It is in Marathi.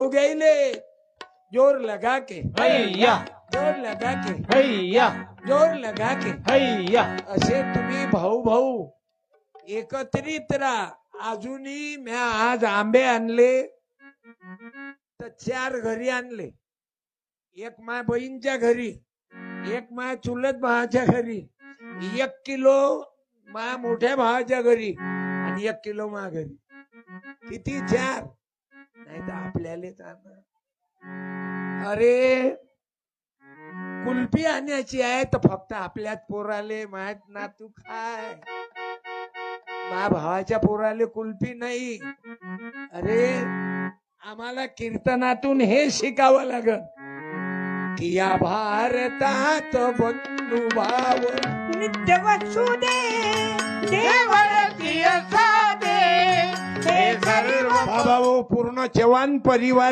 गईले जोर लगा के हैया जोर लगा के हैया जोर लगा के हैया असे तुम्ही भाऊ भाऊ एकत्रित राहा. अजूनही म्या आज आंबे आणले तर 4 घरी आणले. एक माय बहीणच्या घरी, एक माय चुलत भावाच्या घरी, 1 किलो माया मोठ्या भावाच्या घरी आणि 1 किलो मा घरी. किती 4? नाही तर आपल्यालाच आणा. अरे कुल्फी आणायची आहे तर फक्त आपल्याच पोराले माहित ना. तू खाय माझ्या भावाच्या पोराले कुल्फी नाही. अरे आम्हाला कीर्तनातून हे शिकावं लागल की या भारतात बंधुभाव नित्य वसुदे देवरती असादे हे सर्व बाबा पूर्ण चव्हाण परिवार